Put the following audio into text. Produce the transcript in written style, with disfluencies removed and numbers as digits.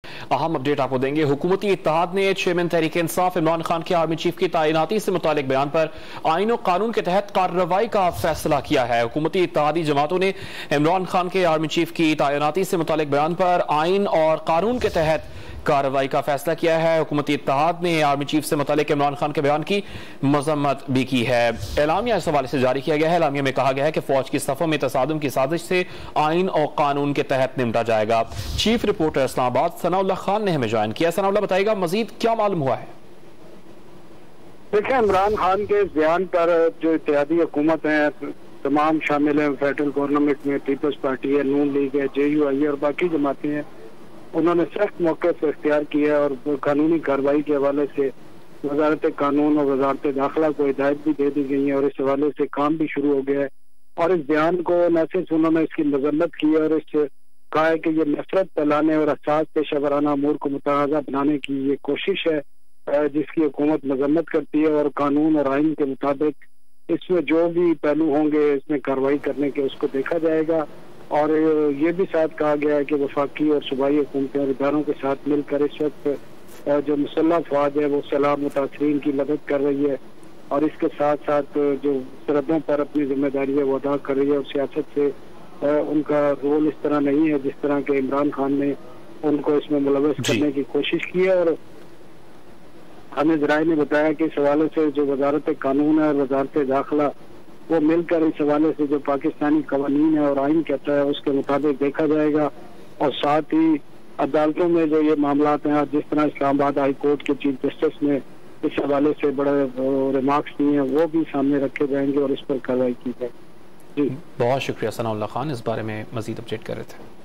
अहम अपडेट आपको देंगे। हुकूमती इत्तेहाद ने चेयरमैन तहरीक इंसाफ इमरान खान के आर्मी चीफ की तैनाती से मुतालिक बयान पर आईन और कानून के तहत कार्रवाई का फैसला किया है। हुकूमती इत्तेहादी जमातों ने इमरान खान के आर्मी चीफ की तैनाती से मुतालिक बयान पर आईन और कानून के तहत कार्रवाई का फैसला किया है। हुकूमती इत्तेहाद ने आर्मी चीफ से मुतालिक इमरान खान के बयान की मजम्मत भी की है। एलामिया इस हवाले से जारी किया गया है। एलामिया में कहा गया है कि फौज की सफ़ों में तसादुम की साजिश से आईन और कानून के तहत निपटा जाएगा। चीफ रिपोर्टर इस्लामाबाद सनाउल्लाह खान ने हमें ज्वाइन किया। सनाउल्लाह बताएगा मजीद क्या मालूम हुआ है। देखिए, इमरान खान के बयान पर जो इत्तेहादी हुकूमत है तमाम शामिल है। फेडरल गवर्नमेंट में पीपल्स पार्टी है, नून लीग है, JUI है और बाकी जमातें हैं। उन्होंने सख्त मौके से इख्तियार किया है और कानूनी कार्रवाई के हवाले से वजारत कानून और वजारत दाखिला को हिदायत भी दे दी गई है और इस हवाले से काम भी शुरू हो गया है। और इस बयान को न सिर्फ उन्होंने इसकी मजम्मत की है और इससे कहा है कि ये नफरत फैलाने और असास पेशा वराना अमूर को मुतनाज़ा बनाने की ये कोशिश है जिसकी हुकूमत मजम्मत करती है। और कानून और आइन के मुताबिक इसमें जो भी पहलू होंगे इसमें कार्रवाई करने के उसको देखा जाएगा। और ये भी साथ कहा गया है कि वफाकी और सूबाई हुकूमतें और इदारों के साथ मिलकर इस वक्त जो मुसल्लह फौज है वो सलाम मुतासरीन की मदद कर रही है और इसके साथ साथ जो सरहदों पर अपनी जिम्मेदारी है वो अदा कर रही है। और सियासत से उनका रोल इस तरह नहीं है जिस तरह के इमरान खान ने उनको इसमें मुलव्वस करने की कोशिश की है। और हमें जराए ने बताया कि इस हवाले से जो वजारत कानून है और वजारत दाखिला वो मिलकर इस हवाले से जो पाकिस्तानी कवानीन है और आइन कहता है उसके मुताबिक देखा जाएगा। और साथ ही अदालतों में जो ये मामला हैं जिस तरह इस्लामाबाद हाई कोर्ट के चीफ जस्टिस ने इस हवाले से बड़े रिमार्क्स दिए हैं वो भी सामने रखे जाएंगे और इस पर कार्रवाई की जाएगी। जी बहुत शुक्रिया सनाउल्लाह खान, इस बारे में मजीद अपडेट कर रहे थे।